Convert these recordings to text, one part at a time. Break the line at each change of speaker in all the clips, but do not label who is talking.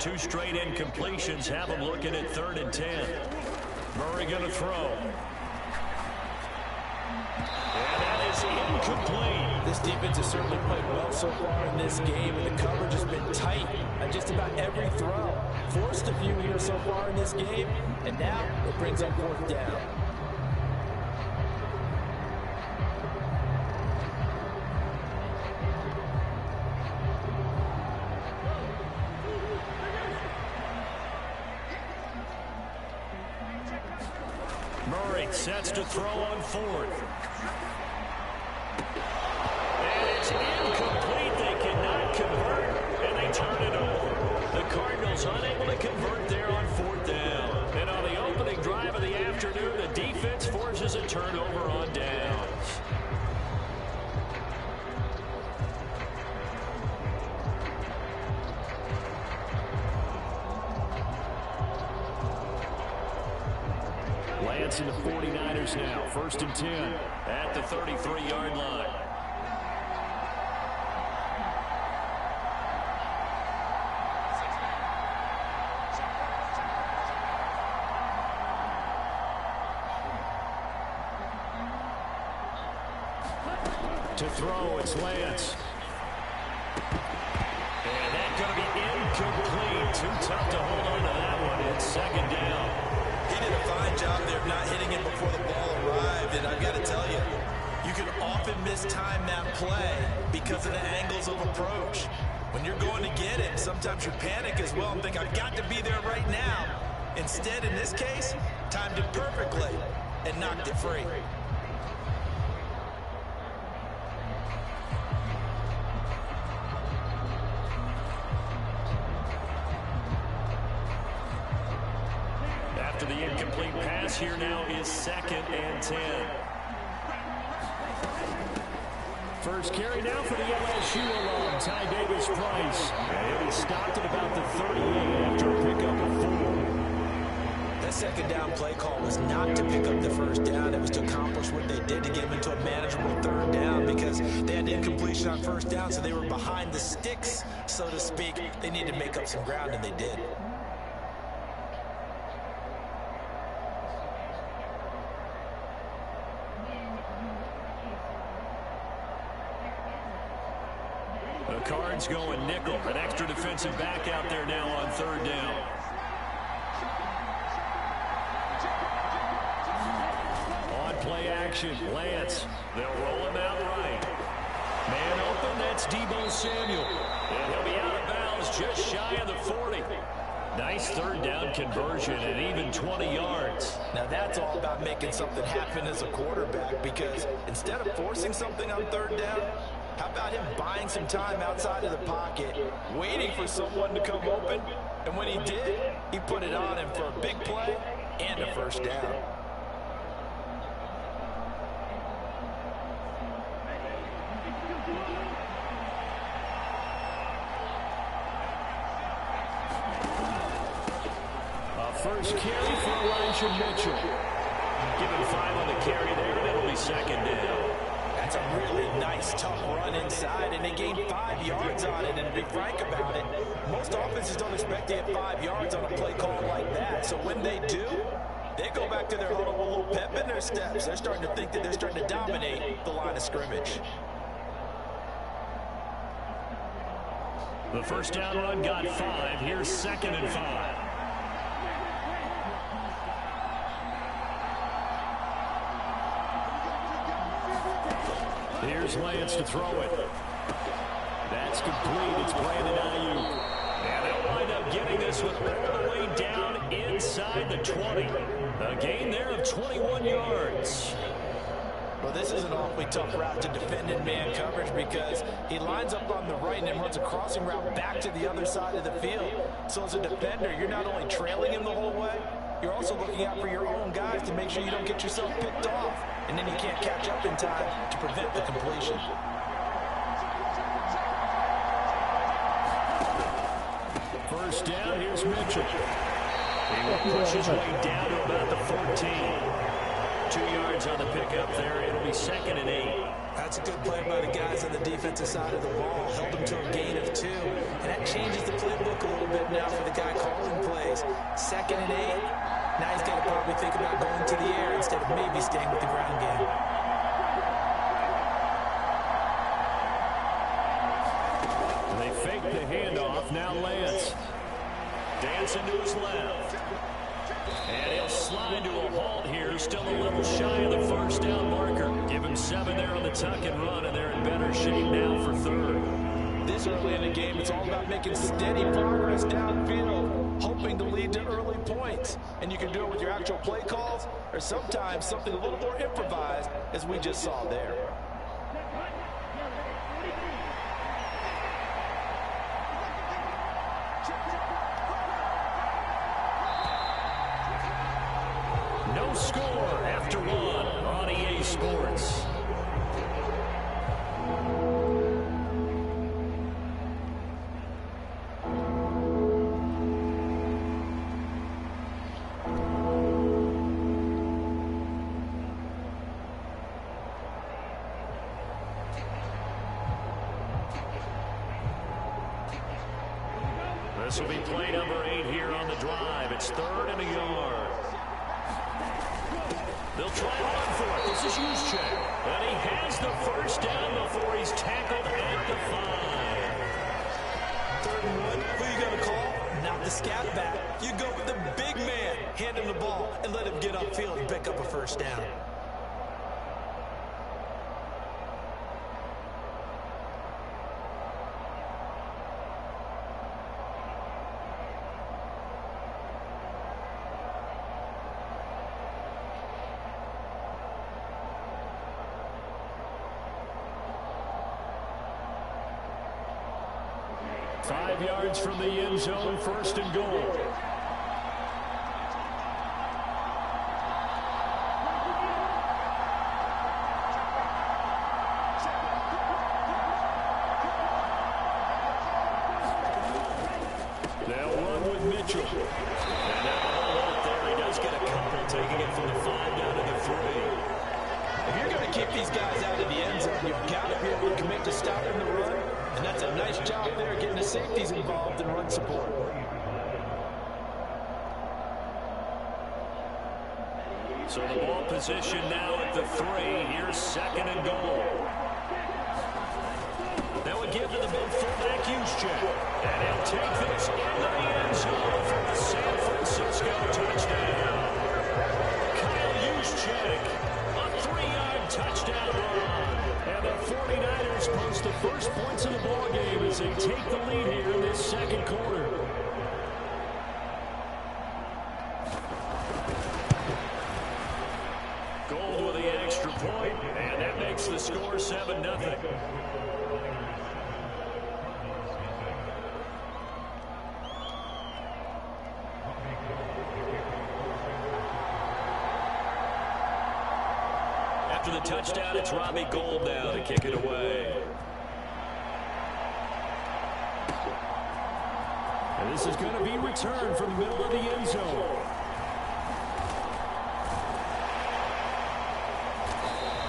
Two straight incompletions have him looking at 3rd and 10. Murray going to throw. And that is incomplete.
This defense has certainly played well so far in this game, and the coverage has been tight on just about every throw. Forced a few here so far in this game, and now it brings up 4th down.
Murray sets to throw on 4th. And it's incomplete. They cannot convert, and they turn it over. The Cardinals unable to convert there on 4th down. And on the opening drive of the afternoon, the defense forces a turnover on downs. Lance and the 49ers now. 1st and 10 at the 33-yard line. To throw, it's Lance. And that's going to be incomplete. Too tough to hold on to that one. It's 2nd down.
He did a fine job there of not hitting it before the ball arrived, and I've got to tell you, you can often mistime that play because of the angles of approach. When you're going to get it, sometimes you panic as well and think, I've got to be there right now. Instead, in this case, timed it perfectly and knocked it free.
After the incomplete pass, here now is 2nd and 10. First carry now for the LSU alum, Ty Davis-Price. And he'll be stopped at about the 38 after a pickup of 4.
That 2nd down play call was not to pick up the 1st down. It was to accomplish what they did to get them into a manageable 3rd down because they had incompletion on 1st down, so they were behind the sticks, so to speak. They needed to make up some ground, and they did.
The Cards going nickel. An extra defensive back out there now on 3rd down. On play action, Lance. They'll roll him out right. Man open, that's Deebo Samuel. And he'll be out of bounds just shy of the 40. Nice 3rd down conversion and even 20 yards.
Now that's all about making something happen as a quarterback, because instead of forcing something on 3rd down, how about him buying some time outside of the pocket, waiting for someone to come open, and when he did, he put it on him for a big play and a 1st down.
First carry for Elijah Mitchell. Give him 5 on the carry there, and it'll be 2nd down.
That's a really nice, tough run inside, and they gained 5 yards on it. And to be frank about it, most offenses don't expect to get 5 yards on a play call like that. So when they do, they go back to their huddle with a little pep in their steps. They're starting to think that they're starting to dominate the line of scrimmage.
The 1st down run got 5. Here's 2nd and 5. Here's Lance to throw it. That's complete. It's Brandon Ayuk. And they'll wind up getting this one all the way down inside the 20. A gain there of 21 yards.
Well, this is an awfully tough route to defend in man coverage because he lines up on the right and then runs a crossing route back to the other side of the field. So as a defender, you're not only trailing him the whole way, you're also looking out for your own guys to make sure you don't get yourself picked off. And then you can't catch up in time to prevent the completion.
First down, here's Mitchell. He will push his way down to about the 14. 2 yards on the pickup there. It'll be 2nd and 8.
That's a good play by the guys on the defensive side of the ball. Held them to a gain of 2. And that changes the playbook a little bit now for the guy calling plays. 2nd and 8. Now he's got to probably think about going to the air instead of maybe staying with the ground game.
They fake the handoff. Now Lance. Dancing to his left. And he'll slide to a halt here. Still a little shy of the first down marker. Give him 7 there on the tuck and run, and they're in better shape now for 3rd.
This early in the game, it's all about making steady progress downfield, hoping to lead to early points. And you can do it with your actual play calls, or sometimes something a little more improvised, as we just saw there.
No score after 1 on EA Sports. This will be play number 8 here on the drive. It's 3rd and a yard. They'll try to run for it. This is Juszczyk. And he has the first down before he's tackled at the 5.
3rd and 1. Who are you going to call? Not the scat back. You go with the big man. Hand him the ball and let him get upfield and pick up a first down.
Five yards from the end zone, 1st and goal. They'll run with Mitchell. And now the hole out there. He does get a couple, taking it from the 5 down to the 3.
If you're going to keep these guys out of the end zone, you've got to be able to commit to stopping the run. And that's a nice job there, getting the safeties involved in run support.
So the ball position now at the 3. Here's 2nd and goal. That would give to the big fullback Juszczyk. And he'll take this into the end zone for a San Francisco touchdown. Kyle Juszczyk, a 3-yard touchdown run. And the 49ers post the first points of the ball game as they take the lead here in this 2nd quarter. Gold with the extra point, and that makes the score 7-0. After the touchdown, it's Robbie Gould now to kick it away. And this is going to be returned from the middle of the end zone.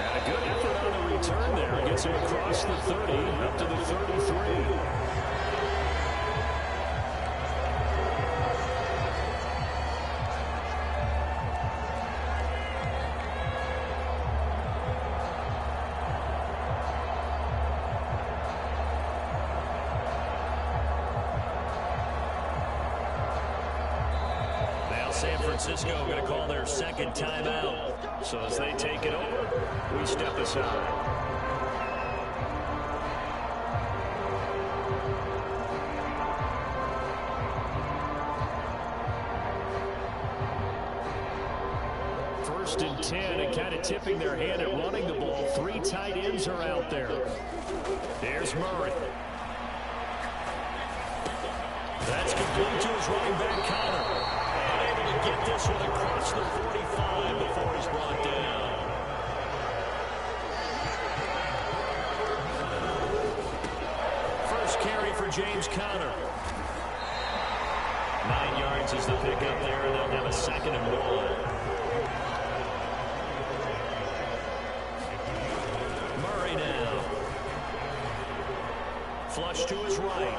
And a good effort on the return there. Gets him across the 30, up to the 33. San Francisco going to call their 2nd timeout. So as they take it over, we step aside. First and 10, and kind of tipping their hand at running the ball. 3 tight ends are out there. Here's Murray. That's complete to his running back, Connor. Get this one across the 45 before he's brought down. First carry for James Conner. 9 yards is the pickup there, and they'll have a 2nd and 1. Murray flush to his right.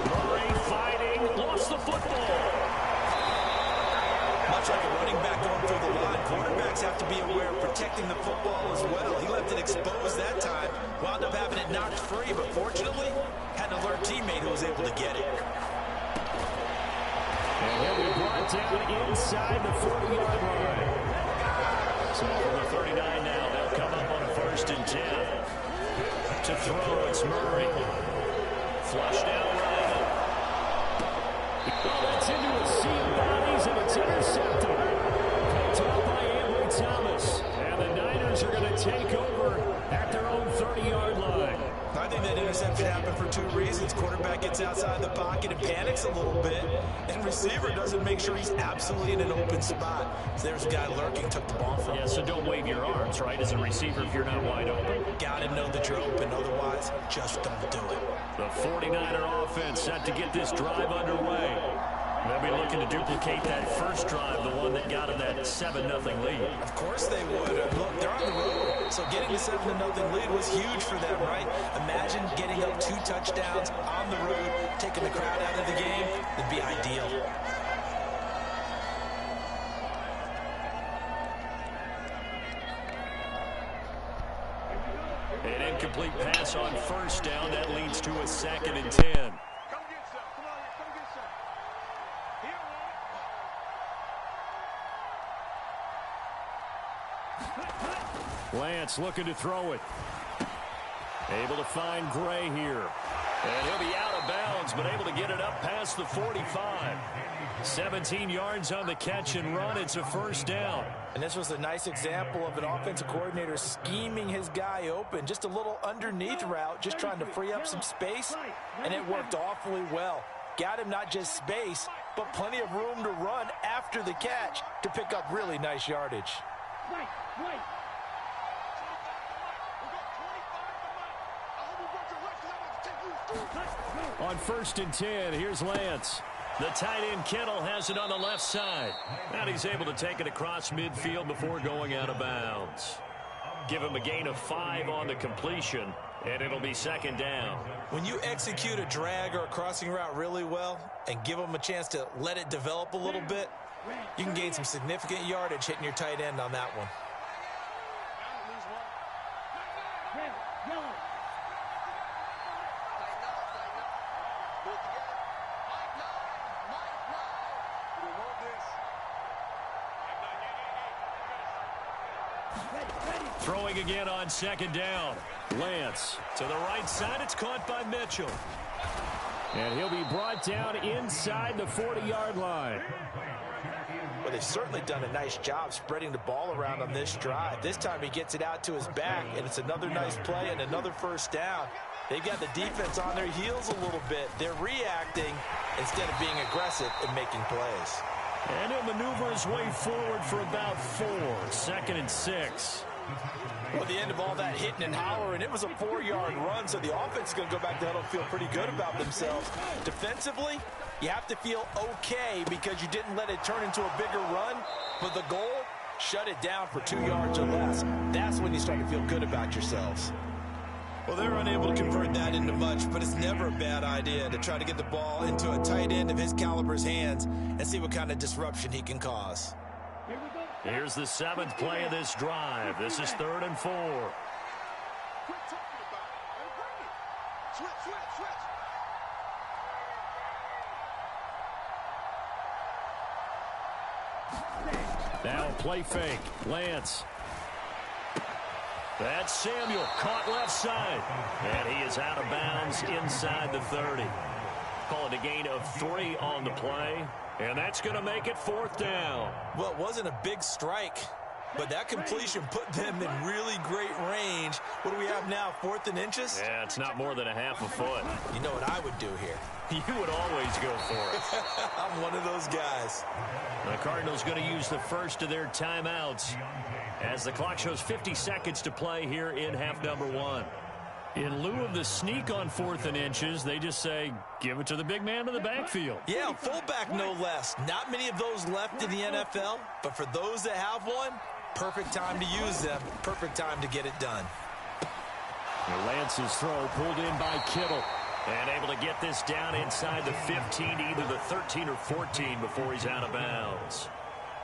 Murray fighting, lost the football.
Much like a running back going through the line, quarterbacks have to be aware of protecting the football as well. He left it exposed that time, wound up having it knocked free, but fortunately, had an alert teammate who was able to get it.
And he'll be brought down inside the 40-yard line. So from the 39 now, they'll come up on a 1st and 10. To throw, it's Murray. Flush down right. Oh, that's into a sea of bodies, and it's intercepted. Picked off by Ambry Thomas. And the Niners are going to take over at their own 30-yard line.
I think that interception happened for 2 reasons. Quarterback gets outside the pocket and panics a little bit, and receiver doesn't make sure he's absolutely in an open spot. So there's a guy lurking, took the ball from him.
Yeah, so don't wave your arms, right, as a receiver if you're not wide open.
Got to know that you're open, otherwise, just don't do it.
The 49er offense set to get this drive underway. They'll be looking to duplicate that first drive, the one that got them that 7-0 lead.
Of course they would. Look, they're on the road, so getting the 7-0 lead was huge for them, right? Imagine getting up 2 touchdowns on the road, taking the crowd out of the game. It'd be ideal.
An incomplete pass on 1st down. That leads to a 2nd and 10. Lance looking to throw it. Able to find Gray here. And he'll be out of bounds, but able to get it up past the 45. 17 yards on the catch and run. It's a 1st down.
And this was a nice example of an offensive coordinator scheming his guy open. Just a little underneath route, just trying to free up some space, and it worked awfully well. Got him not just space, but plenty of room to run after the catch to pick up really nice yardage.
On 1st and 10, here's Lance. The tight end Kittle has it on the left side. And he's able to take it across midfield before going out of bounds. Give him a gain of 5 on the completion, and it'll be 2nd down.
When you execute a drag or a crossing route really well and give them a chance to let it develop a little bit, you can gain some significant yardage hitting your tight end on that one.
Throwing again on 2nd down. Lance to the right side. It's caught by Mitchell. And he'll be brought down inside the 40-yard line.
Well, they've certainly done a nice job spreading the ball around on this drive. This time he gets it out to his back, and it's another nice play and another 1st down. They've got the defense on their heels a little bit. They're reacting instead of being aggressive and making plays.
And he'll maneuver his way forward for about 4. 2nd and 6.
Well, at the end of all that hitting and hollering, it was a 4-yard run, so the offense is going to go back to huddle and feel pretty good about themselves. Defensively, you have to feel okay because you didn't let it turn into a bigger run, but the goal, shut it down for 2 yards or less. That's when you start to feel good about yourselves. Well, they're unable to convert that into much, but it's never a bad idea to try to get the ball into a tight end of his caliber's hands and see what kind of disruption he can cause.
Here's the 7th play of this drive. This is 3rd and 4. Now play fake. Lance. That's Samuel, caught left side. And he is out of bounds inside the 30. Call it a gain of 3 on the play. And that's going to make it 4th down.
Well, it wasn't a big strike, but that completion put them in really great range. What do we have now, 4th and inches?
Yeah, it's not more than a half a foot.
You know what I would do here?
You would always go for it.
I'm one of those guys.
The Cardinals going to use the first of their timeouts as the clock shows 50 seconds to play here in half number 1. In lieu of the sneak on 4th and inches, they just say, give it to the big man in the backfield.
Yeah, fullback no less. Not many of those left in the NFL, but for those that have one, perfect time to use them. Perfect time to get it done.
And Lance's throw pulled in by Kittle. And able to get this down inside the 15, either the 13 or 14 before he's out of bounds.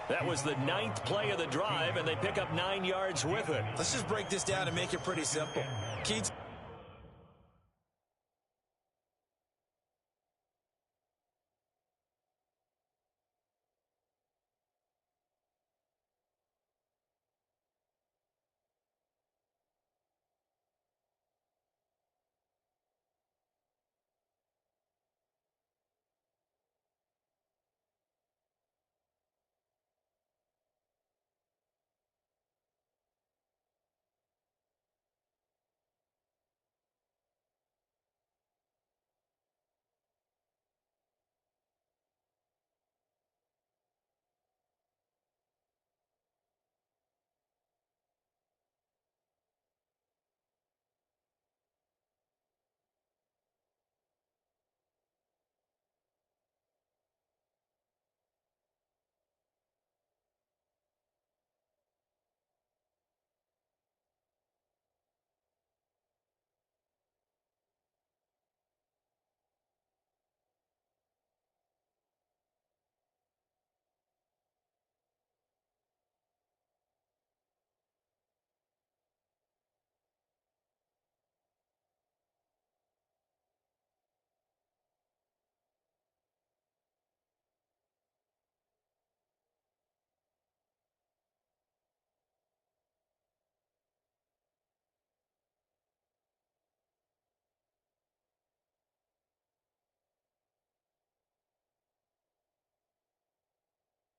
That was the 9th play of the drive, and they pick up 9 yards with it.
Let's just break this down and make it pretty simple. Keats.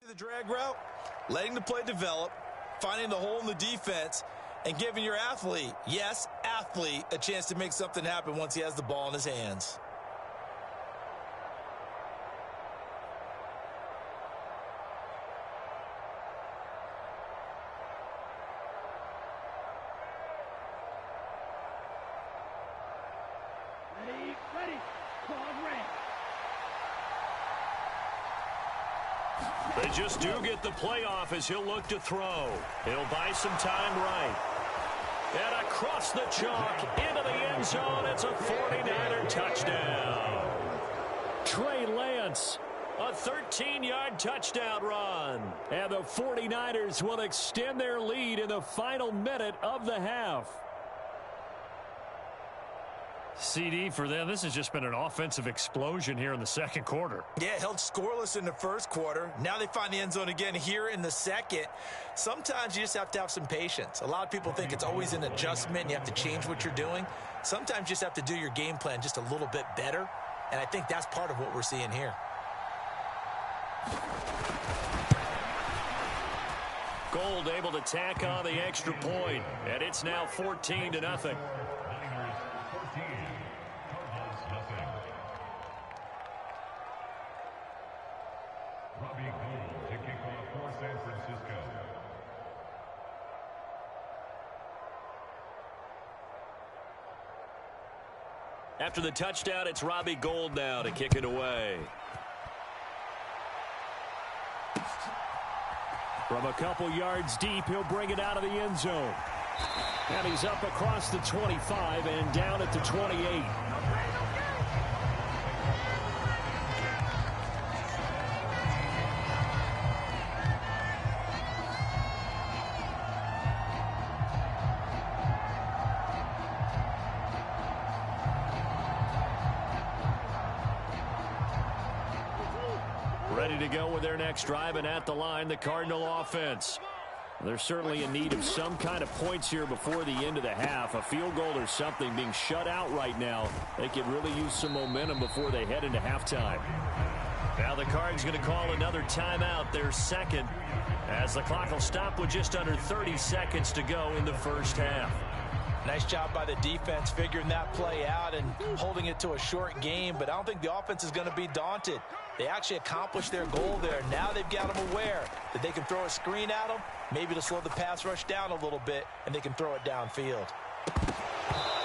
The drag route, letting the play develop, finding the hole in the defense, and giving your athlete, yes, athlete, a chance to make something happen once he has the ball in his hands.
Ready, call red.
They just do get the playoff as he'll look to throw. He'll buy some time right. And across the chalk, into the end zone, it's a 49er touchdown. Trey Lance, a 13-yard touchdown run. And the 49ers will extend their lead in the final minute of the half.
CD for them. This has just been an offensive explosion here in the second quarter.
Yeah, held scoreless in the first quarter. Now they find the end zone again here in the second. Sometimes you just have to have some patience. A lot of people think it's always an adjustment and you have to change what you're doing. Sometimes you just have to do your game plan just a little bit better. And I think that's part of what we're seeing here.
Gold able to tack on the extra point. And it's now 14-0. After the touchdown, it's Robbie Gould now to kick it away. From a couple yards deep, he'll bring it out of the end zone. And he's up across the 25 and down at the 28. Ready to go with their next drive, and at the line, the Cardinal offense. They're certainly in need of some kind of points here before the end of the half. A field goal or something, being shut out right now. They could really use some momentum before they head into halftime. Now the Cards going to call another timeout, their second, as the clock will stop with just under 30 seconds to go in the first half.
Nice job by the defense figuring that play out and holding it to a short game, but I don't think the offense is going to be daunted. They actually accomplished their goal there. Now they've got them aware that they can throw a screen at them, maybe to slow the pass rush down a little bit, and they can throw it downfield.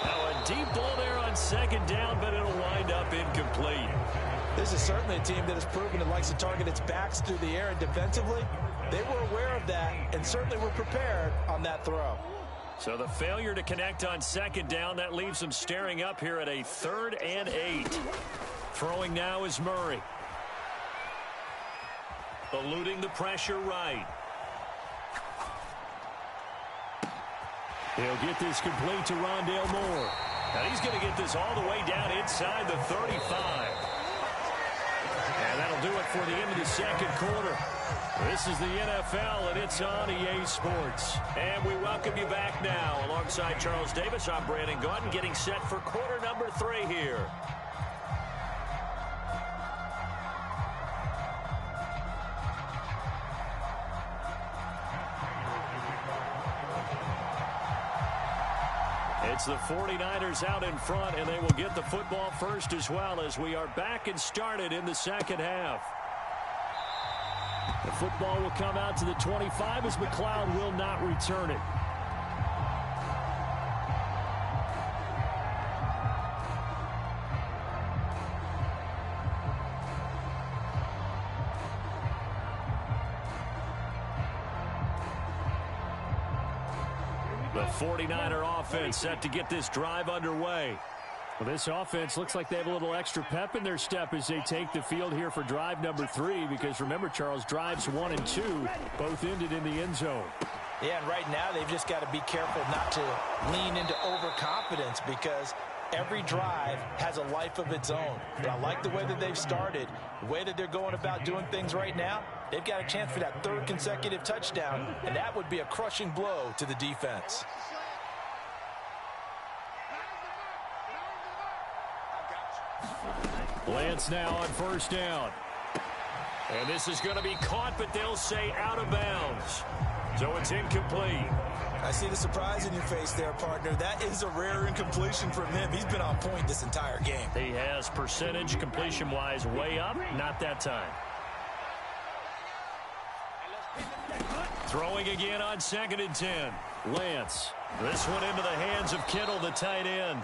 Now a deep ball there on second down, but it'll wind up incomplete.
This is certainly a team that has proven it likes to target its backs through the air, and defensively, they were aware of that and certainly were prepared on that throw.
So the failure to connect on second down, that leaves them staring up here at a 3rd and 8. Throwing now is Murray. Eluding the pressure right. He'll get this complete to Rondale Moore. And he's going to get this all the way down inside the 35. And that'll do it for the end of the second quarter. This is the NFL, and it's on EA Sports. And we welcome you back now. Alongside Charles Davis, I'm Brandon Gaudin, getting set for quarter number 3 here. It's the 49ers out in front, and they will get the football first as well as we are back and started in the second half. The football will come out to the 25 as McLeod will not return it. The 49er offense set to get this drive underway. Well, this offense looks like they have a little extra pep in their step as they take the field here for drive number 3, because remember, Charles, drives 1 and 2 both ended in the end zone.
Yeah, and right now they've just got to be careful not to lean into overconfidence, because every drive has a life of its own. But I like the way that they've started, the way that they're going about doing things right now. They've got a chance for that 3rd consecutive touchdown, and that would be a crushing blow to the defense.
Lance now on first down. And this is going to be caught, but they'll say out of bounds. So it's incomplete.
I see the surprise in your face there, partner. That is a rare incompletion from him. He's been on point this entire game.
He has percentage completion-wise way up. Not that time. Throwing again on 2nd and 10. Lance. This one into the hands of Kittle, the tight end.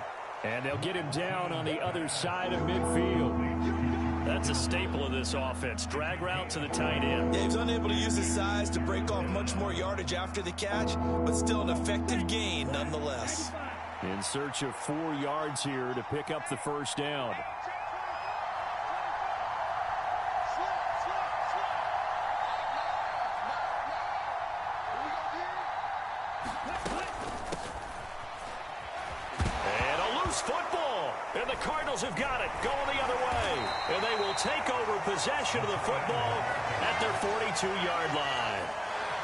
And they'll get him down on the other side of midfield. That's a staple of this offense. Drag route to the tight end.
Yeah, he's unable to use his size to break off much more yardage after the catch, but still an effective gain nonetheless.
In search of 4 yards here to pick up the first down. Football, and the Cardinals have got it going the other way, and they will take over possession of the football at their 42-yard line.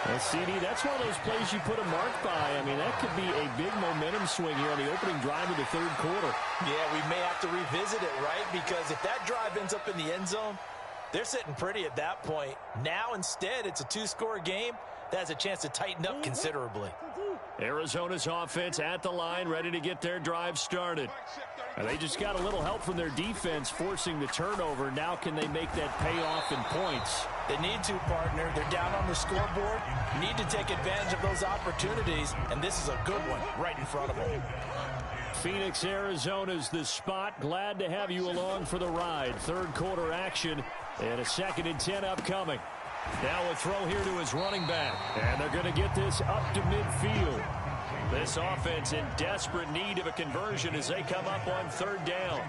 Well, CD, that's one of those plays you put a mark by. I mean, that could be a big momentum swing here on the opening drive of the 3rd quarter.
Yeah, we may have to revisit it, right? Because if that drive ends up in the end zone, they're sitting pretty at that point. Now, instead, it's a 2-score game that has a chance to tighten up considerably.
Arizona's offense at the line, ready to get their drive started. And they just got a little help from their defense forcing the turnover. Now can they make that pay off in points?
They need to, partner. They're down on the scoreboard. Need to take advantage of those opportunities, and this is a good one right in front of them.
Phoenix, Arizona's the spot. Glad to have you along for the ride. 3rd quarter action and a 2nd and 10 upcoming. Now a throw here to his running back. And they're going to get this up to midfield. This offense in desperate need of a conversion as they come up on 3rd down.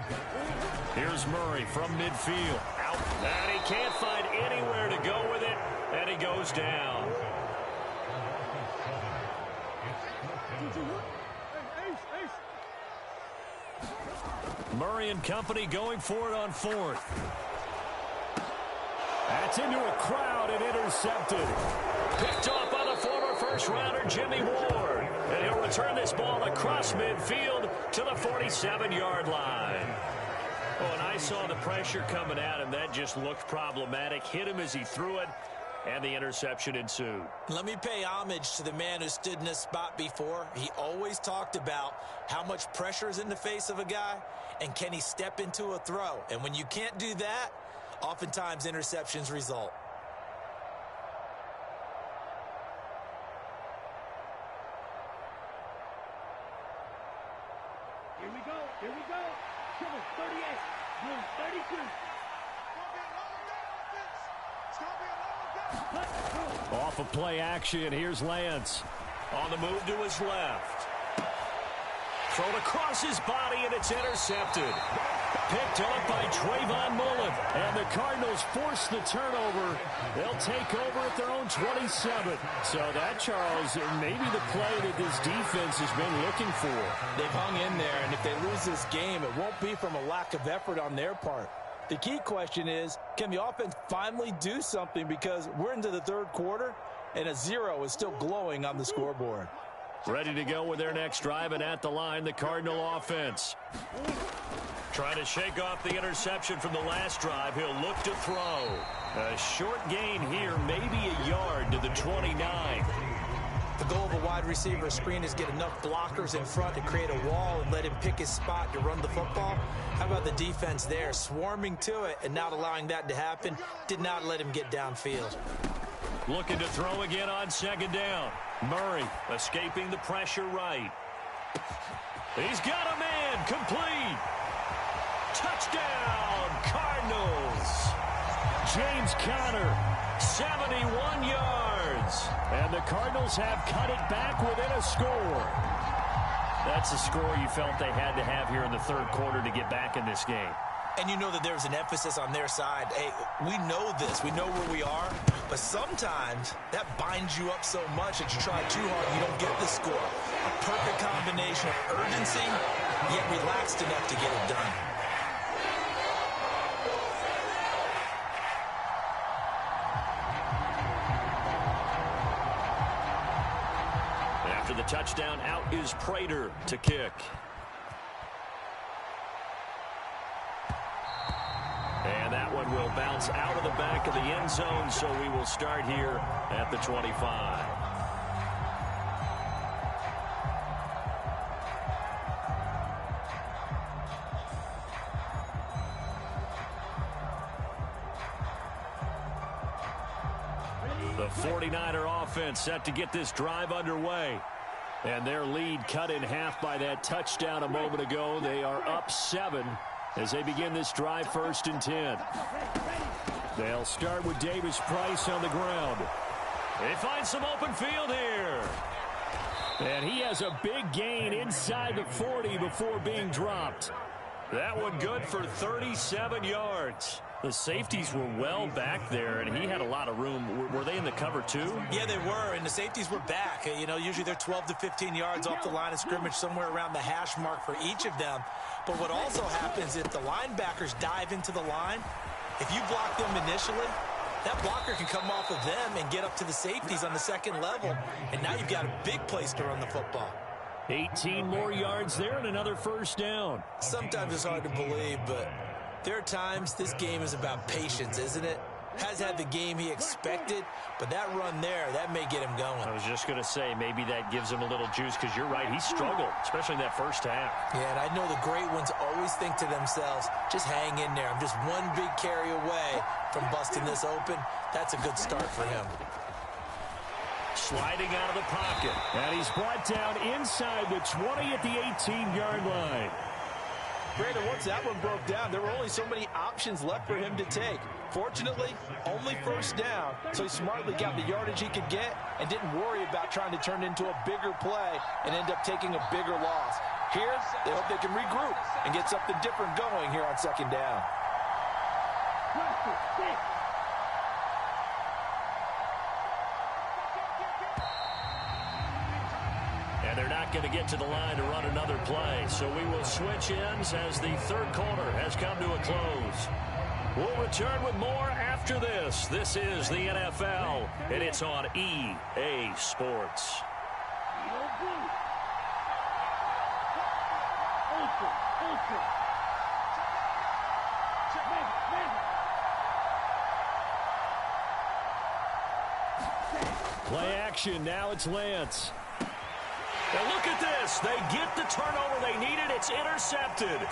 Here's Murray from midfield. Out. And he can't find anywhere to go with it. And he goes down. Murray and company going for it on 4th. That's into a crowd and intercepted. Picked off by the former first-rounder Jimmy Ward. And he'll return this ball across midfield to the 47-yard line. Oh, and I saw the pressure coming at him. That just looked problematic. Hit him as he threw it, and the interception ensued.
Let me pay homage to the man who stood in this spot before. He always talked about how much pressure is in the face of a guy, and can he step into a throw. And when you can't do that, oftentimes interceptions result.
Here we go. Here we go. Trouble 38. Move 32.
Off of play action, here's Lance. On the move to his left. Thrown across his body, and it's intercepted. Picked up by Trayvon Mullen. And the Cardinals force the turnover. They'll take over at their own 27. So that, Charles, may be the play that this defense has been looking for.
They've hung in there, and if they lose this game, it won't be from a lack of effort on their part. The key question is, can the offense finally do something, because we're into the third quarter, and a 0 is still glowing on the scoreboard.
Ready to go with their next drive, and at the line, the Cardinal offense. Trying to shake off the interception from the last drive. He'll look to throw. A short gain here, maybe a yard to the 29.
The goal of a wide receiver screen is get enough blockers in front to create a wall and let him pick his spot to run the football. How about the defense there, swarming to it and not allowing that to happen? Did not let him get downfield.
Looking to throw again on second down. Murray escaping the pressure right. He's got a man, complete. Touchdown, Cardinals. James Conner, 71 yards. And the Cardinals have cut it back within a score. That's a score you felt they had to have here in the third quarter to get back in this game.
And you know that there's an emphasis on their side. Hey, we know this. We know where we are. But sometimes that binds you up so much that you try too hard and you don't get the score. A perfect combination of urgency, yet relaxed enough to get it done.
After the touchdown, out is Prater to kick. And that one will bounce out of the back of the end zone, so we will start here at the 25. The 49er offense set to get this drive underway. And their lead cut in half by that touchdown a moment ago. They are up 7 as they begin this drive, 1st and 10. They'll start with Davis Price on the ground. They find some open field here. And he has a big gain inside the 40 before being dropped. That one good for 37 yards. The safeties were well back there, and he had a lot of room. Were they in the cover too?
Yeah, they were, and the safeties were back. You know, usually they're 12 to 15 yards off the line of scrimmage, somewhere around the hash mark for each of them. But what also happens if the linebackers dive into the line, if you block them initially, that blocker can come off of them and get up to the safeties on the second level, and now you've got a big place to run the football.
18 more yards there and another 1st down.
Sometimes it's hard to believe, but there are times this game is about patience, isn't it? Has had the game he expected, but that run there, that may get him going.
I was just going to say, maybe that gives him a little juice, because you're right, he struggled, especially in that first half.
Yeah, and I know the great ones always think to themselves, just hang in there. I'm just one big carry away from busting this open. That's a good start for him.
Sliding out of the pocket. And he's brought down inside the 20 at the 18-yard line.
Brandon, once that one broke down, there were only so many options left for him to take. Fortunately, only 1st down, so he smartly got the yardage he could get and didn't worry about trying to turn it into a bigger play and end up taking a bigger loss. Here, they hope they can regroup and get something different going here on 2nd down.
And they're not going to get to the line to run another play. So we will switch ends as the third quarter has come to a close. We'll return with more after this. This is the NFL, and it's on EA Sports. Play action. Now it's Lance. And look at this. They get the turnover they needed. It's intercepted.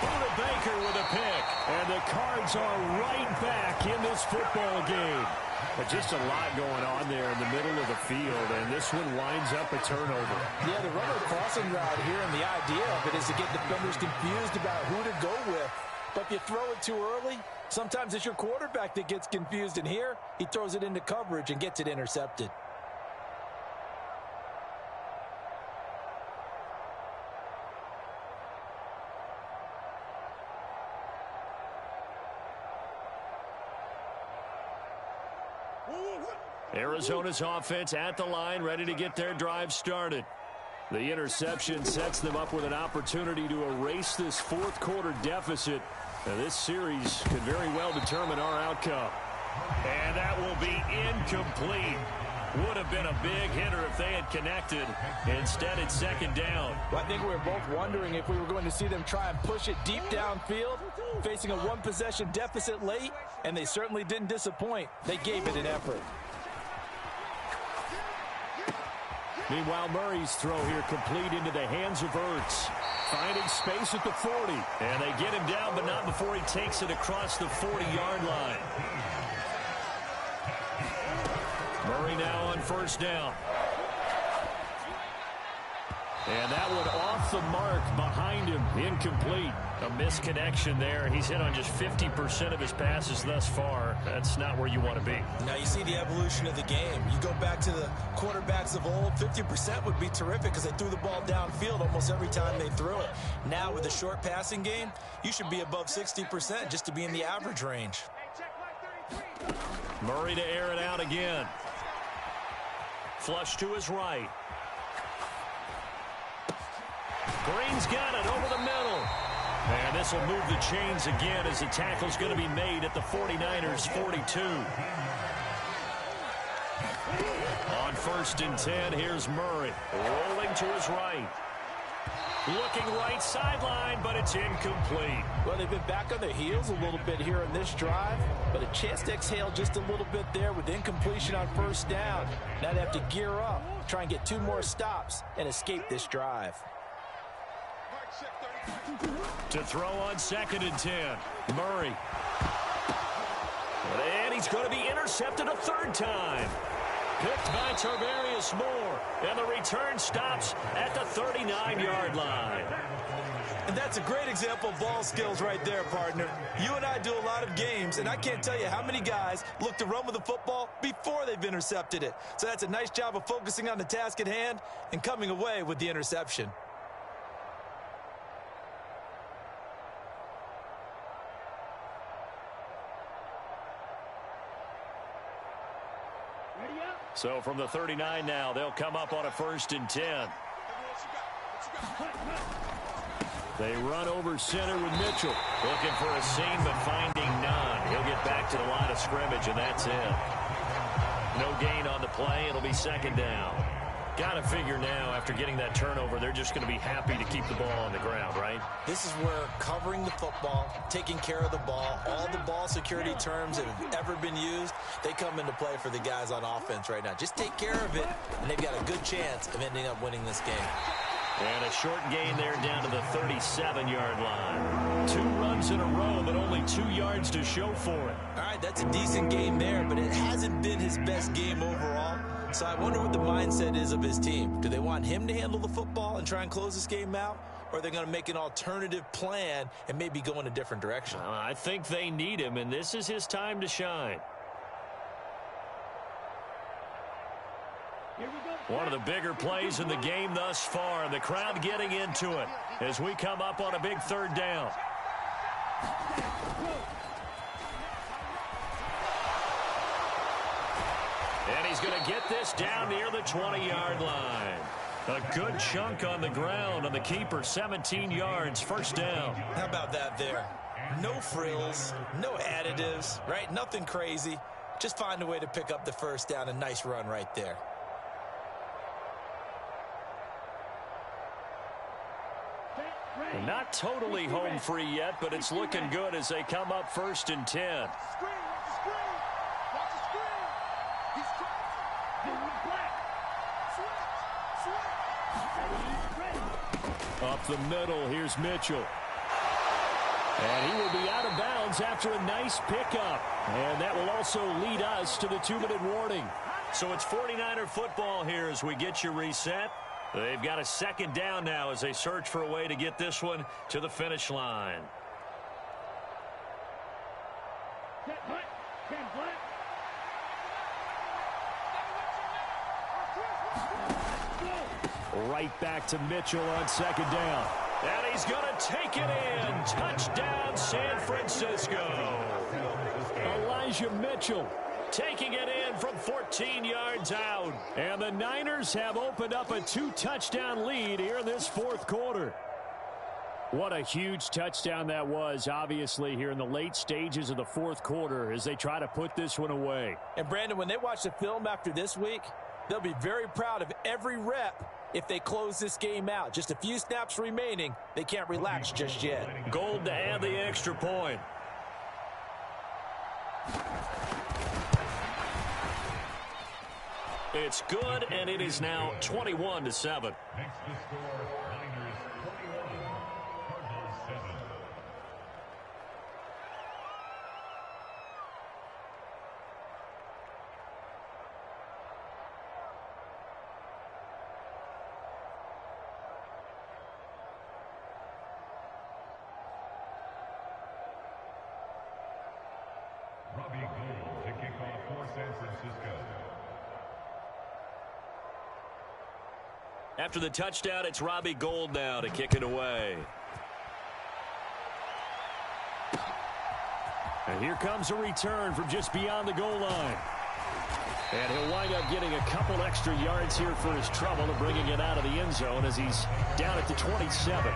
Buda Baker with a pick. And the Cards are right back in this football game. But just a lot going on there in the middle of the field. And this one winds up a turnover.
Yeah, the runner crossing route here, and the idea of it is to get defenders confused about who to go with. But if you throw it too early, sometimes it's your quarterback that gets confused. And here, he throws it into coverage and gets it intercepted.
Arizona's offense at the line, ready to get their drive started. The interception sets them up with an opportunity to erase this fourth quarter deficit. Now, this series could very well determine our outcome. And that will be incomplete. Would have been a big hitter if they had connected. Instead, it's second down.
Well, I think we were both wondering if we were going to see them try and push it deep downfield, facing a one-possession deficit late, and they certainly didn't disappoint. They gave it an effort.
Meanwhile, Murray's throw here complete into the hands of Ertz. Finding space at the 40. And they get him down, but not before he takes it across the 40-yard line. Murray now on first down. And that one off the mark behind him. Incomplete. A misconnection there. He's hit on just 50% of his passes thus far. That's not where you want to be.
Now you see the evolution of the game. You go back to the quarterbacks of old, 50% would be terrific because they threw the ball downfield almost every time they threw it. Now with the short passing game, you should be above 60% just to be in the average range.
Murray to air it out again. Flush to his right. Green's got it over the middle. And this will move the chains again as the tackle's going to be made at the 49ers 42. On first and 10, here's Murray. Rolling to his right. Looking right sideline, but it's incomplete.
Well, they've been back on their heels a little bit here in this drive, but a chance to exhale just a little bit there with incompletion on first down. Now they have to gear up, try and get 2 more stops, and escape this drive.
To throw on second and 10, Murray. And he's going to be intercepted a third time. Picked by Tarvarius Moore, and the return stops at the 39-yard line.
And that's a great example of ball skills right there, partner. You and I do a lot of games, and I can't tell you how many guys look to run with the football before they've intercepted it. So that's a nice job of focusing on the task at hand and coming away with the interception.
So from the 39 now, they'll come up on a first and 10. They run over center with Mitchell. Looking for a seam, but finding none. He'll get back to the line of scrimmage, and that's it. No gain on the play. It'll be second down. Got to figure now, after getting that turnover, they're just going to be happy to keep the ball on the ground, right?
This is where covering the football, taking care of the ball, all the ball security terms that have ever been used, they come into play for the guys on offense right now. Just take care of it, and they've got a good chance of ending up winning this game.
And a short gain there down to the 37-yard line. 2 runs in a row, but only 2 yards to show for it.
All right, that's a decent game there, but it hasn't been his best game overall. So I wonder what the mindset is of his team. Do they want him to handle the football and try and close this game out? Or are they going to make an alternative plan and maybe go in a different direction?
I think they need him, and this is his time to shine. One of the bigger plays in the game thus far. The crowd getting into it as we come up on a big third down. And he's going to get this down near the 20-yard line. A good chunk on the ground on the keeper, 17 yards, first down.
How about that there? No frills, no additives, right? Nothing crazy. Just find a way to pick up the first down. A nice run right there.
Not totally home free yet, but it's looking good as they come up first and 10. Up the middle, here's Mitchell. And he will be out of bounds after a nice pickup. And that will also lead us to the 2-minute warning. So it's 49er football here as we get you reset. They've got a second down now as they search for a way to get this one to the finish line. Right back to Mitchell on second down. And he's going to take it in. Touchdown, San Francisco. Elijah Mitchell taking it in from 14 yards out. And the Niners have opened up a 2-touchdown lead here in this fourth quarter. What a huge touchdown that was, obviously, here in the late stages of the fourth quarter as they try to put this one away.
And, Brandon, when they watch the film after this week, they'll be very proud of every rep if they close this game out. Just a few snaps remaining. They can't relax just yet.
Gold to add the extra point. It's good, and it is now 21-7.
Makes the score Niners 21, Cardinals 7. Robbie Gould to kick off for San Francisco.
After the touchdown, it's Robbie Gould now to kick it away. And here comes a return from just beyond the goal line. And he'll wind up getting a couple extra yards here for his trouble and bringing it out of the end zone as he's down at the 27.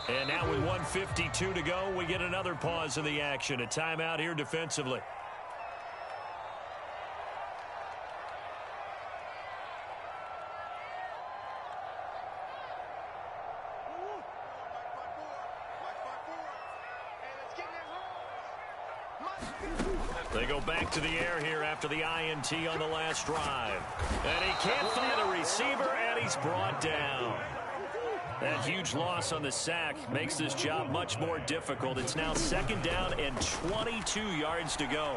And now with 1:52 to go, we get another pause in the action. A timeout here defensively. They go back to the air here after the INT on the last drive. And he can't find a receiver, and he's brought down. That huge loss on the sack makes this job much more difficult. It's now second down and 22 yards to go.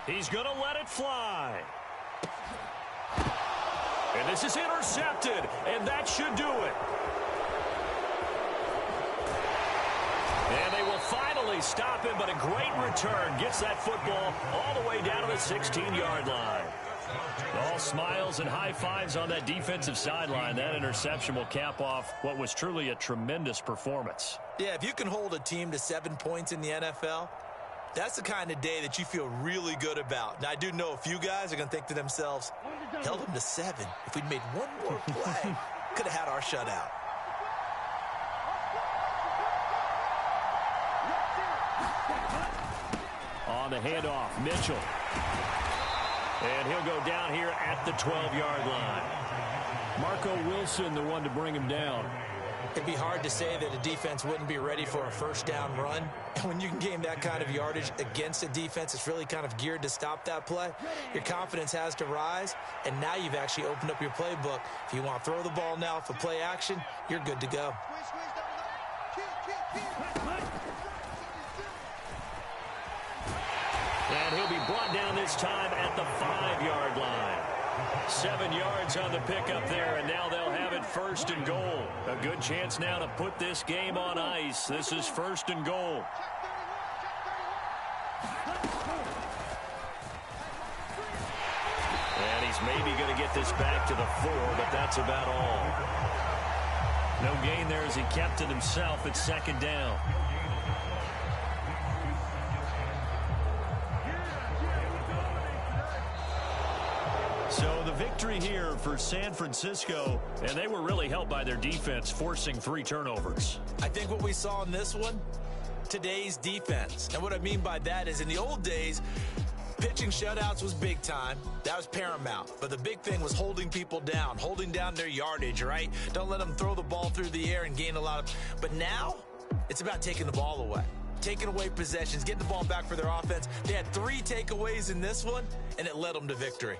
He's going to let it fly. And this is intercepted, and that should do it. And they will finally stop him, but a great return gets that football all the way down to the 16-yard line. All smiles and high fives on that defensive sideline. That interception will cap off what was truly a tremendous performance.
Yeah, if you can hold a team to 7 points in the NFL, that's the kind of day that you feel really good about. Now, I do know a few guys are going to think to themselves, held them to 7. If we'd made one more play, could have had our shutout.
On the handoff, Mitchell. And he'll go down here at the 12-yard line. Marco Wilson, the one to bring him down.
It'd be hard to say that a defense wouldn't be ready for a first down run. And when you can gain that kind of yardage against a defense that's really kind of geared to stop that play, your confidence has to rise, and now you've actually opened up your playbook. If you want to throw the ball now for play action, you're good to go.
And he'll be brought down this time at the 5-yard line. 7 yards on the pickup there, and now they'll have it first and goal. A good chance now to put this game on ice. This is first and goal. And he's maybe going to get this back to the 4, but that's about all. No gain there as he kept it himself at second down. So the victory here for San Francisco, and they were really helped by their defense, forcing 3 turnovers.
I think what we saw in this one, today's defense. And what I mean by that is in the old days, pitching shutouts was big time. That was paramount. But the big thing was holding people down, holding down their yardage, right? Don't let them throw the ball through the air and gain a lot of... But now, it's about taking the ball away. Taking away possessions, getting the ball back for their offense. They had 3 takeaways in this one, and it led them to victory.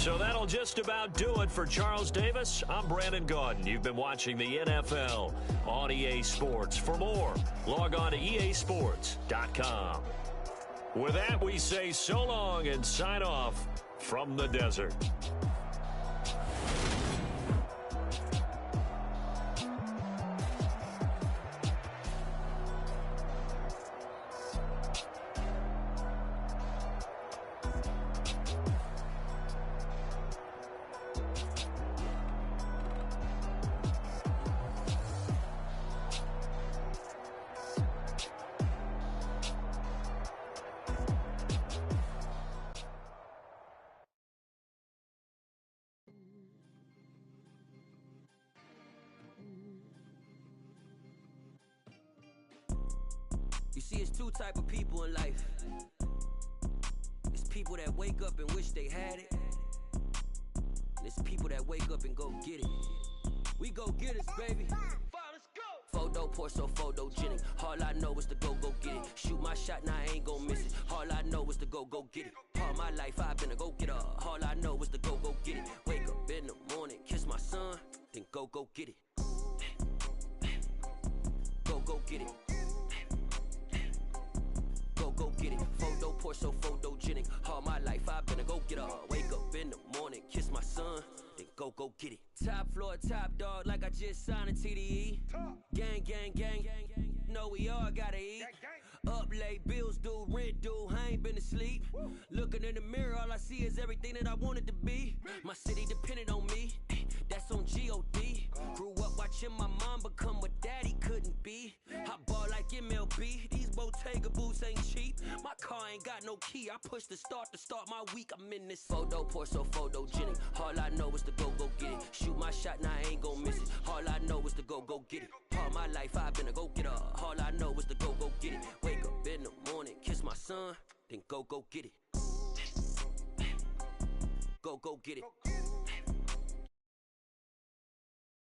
So that'll just about do it for Charles Davis. I'm Brandon Gaudin. You've been watching the NFL on EA Sports. For more, log on to easports.com. With that, we say so long and sign off from the desert.
You see, it's two type of people in life. It's people that wake up and wish they had it. And it's people that wake up and go get it. We go get it, baby. Let's go. Photo poor, so photogenic. All I know is to go get it. Shoot my shot, now I ain't gon' miss it. All I know is to go get it. All my life I've been a go getter. All I know is to go get it. Wake up in the morning, kiss my son, then go get it. Go get it. Go get it. Photo poor, so photogenic. All my life I've been a go getter. Wake up in the morning, kiss my son, then go get it. Top floor, top dog, like I just signed a TDE. Gang, gang, gang, gang, gang. Know we all gotta eat. Up late, bills due, rent due, I ain't been asleep. Looking in the mirror, all I see is everything that I wanted to be. My city depended on me, that's on G.O.D. Grew up watching my mom become what daddy couldn't be. I ball like MLB, these Bottega boots ain't cheap. My car ain't got no key, I push the start to start my week. I'm in this photo poor, so photogenic. All I know is to go get it. Shoot my shot, now I ain't gon' miss it. All I know is to go get it. All my life I've been a go getter. All I know is to go get it. Wake up in the morning, kiss my son, then go get it. Go get it.